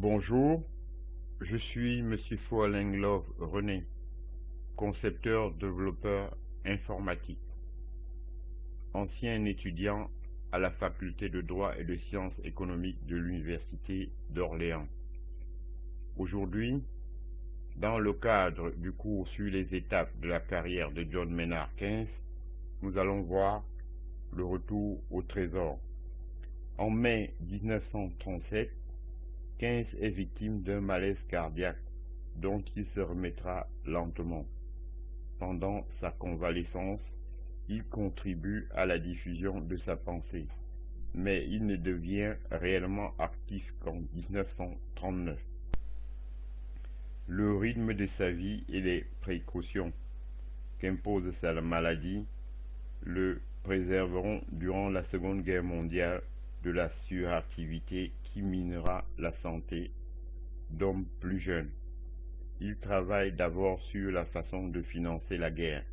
Bonjour, je suis Monsieur Foaleng-Love René, concepteur-développeur informatique, ancien étudiant à la faculté de droit et de sciences économiques de l'Université d'Orléans. Aujourd'hui, dans le cadre du cours sur les étapes de la carrière de John Maynard Keynes, nous allons voir le retour au trésor. En mai 1937, Keynes est victime d'un malaise cardiaque dont il se remettra lentement. Pendant sa convalescence, il contribue à la diffusion de sa pensée, mais il ne devient réellement actif qu'en 1939. Le rythme de sa vie et les précautions qu'impose sa maladie le préserveront durant la Seconde Guerre mondiale de la suractivité qui minera la santé d'hommes plus jeunes. Il travaille d'abord sur la façon de financer la guerre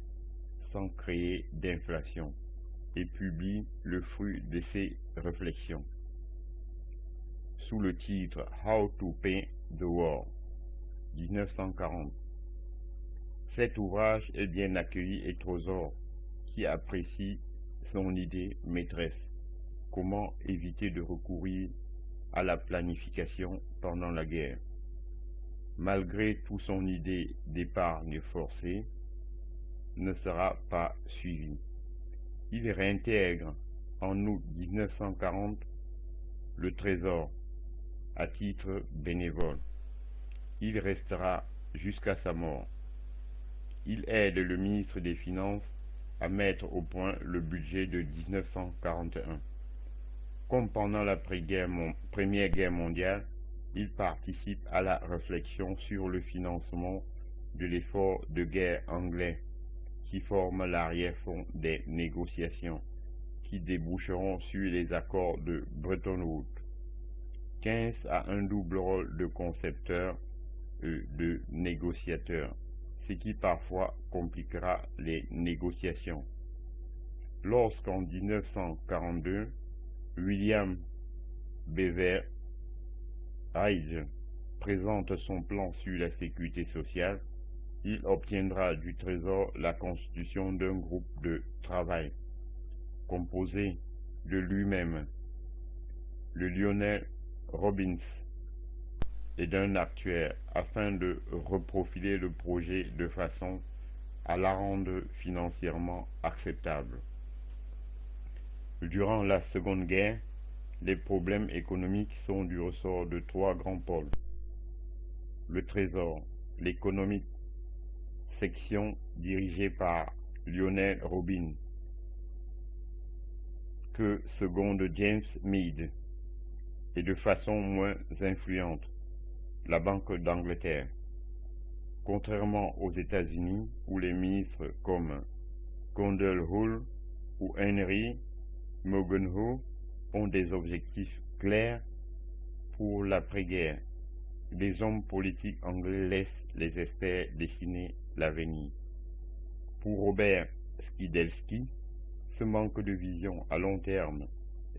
sans créer d'inflation et publie le fruit de ses réflexions sous le titre How to Pay the War, 1940. Cet ouvrage est bien accueilli et Trésor, qui apprécie son idée maîtresse. Comment éviter de recourir à la planification pendant la guerre. Malgré tout, son idée d'épargne forcée ne sera pas suivie. Il réintègre en août 1940 le Trésor à titre bénévole. Il restera jusqu'à sa mort. Il aide le ministre des Finances à mettre au point le budget de 1941. Comme pendant la Première Guerre mondiale, il participe à la réflexion sur le financement de l'effort de guerre anglais, qui forme l'arrière-fond des négociations, qui déboucheront sur les accords de Bretton Woods. Keynes a un double rôle de concepteur et de négociateur, ce qui parfois compliquera les négociations. Lorsqu'en 1942, William Beveridge présente son plan sur la sécurité sociale, il obtiendra du Trésor la constitution d'un groupe de travail composé de lui-même, le Lionel Robbins, et d'un actuaire afin de reprofiler le projet de façon à la rendre financièrement acceptable. Durant la Seconde Guerre, les problèmes économiques sont du ressort de trois grands pôles. Le Trésor, l'économique, section dirigée par Lionel Robbins, que seconde James Meade, et de façon moins influente, la Banque d'Angleterre. Contrairement aux États-Unis, où les ministres comme Condell Hull ou Henry Morgenthau ont des objectifs clairs pour l'après-guerre, les hommes politiques anglais laissent les experts dessiner l'avenir. Pour Robert Skidelsky, ce manque de vision à long terme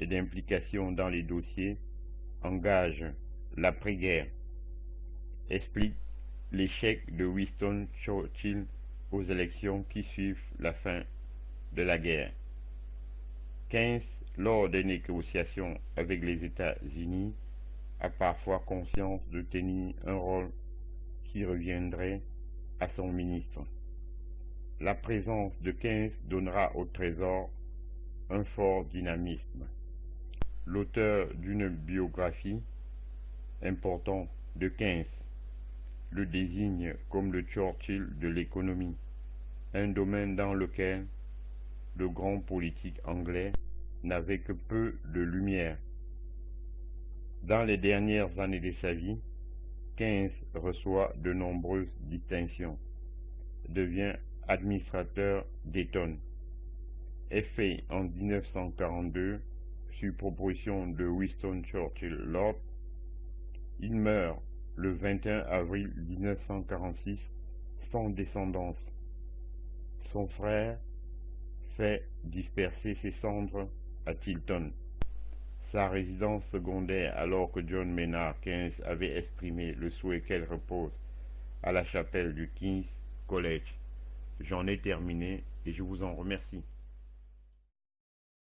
et d'implication dans les dossiers engage l'après-guerre, explique l'échec de Winston Churchill aux élections qui suivent la fin de la guerre. Keynes, lors des négociations avec les États-Unis, a parfois conscience de tenir un rôle qui reviendrait à son ministre. La présence de Keynes donnera au Trésor un fort dynamisme. L'auteur d'une biographie importante de Keynes le désigne comme le Churchill de l'économie, un domaine dans lequel le grand politique anglais n'avait que peu de lumière. Dans les dernières années de sa vie, Keynes reçoit de nombreuses distinctions, devient administrateur d'Eton, est fait en 1942 sur proposition de Winston Churchill Lord. Il meurt le 21 avril 1946 sans descendance. Son frère fait disperser ses cendres à Tilton. sa résidence secondaire alors que John Maynard Keynes avait exprimé le souhait qu'elle repose à la chapelle du King's College. J'en ai terminé et je vous en remercie.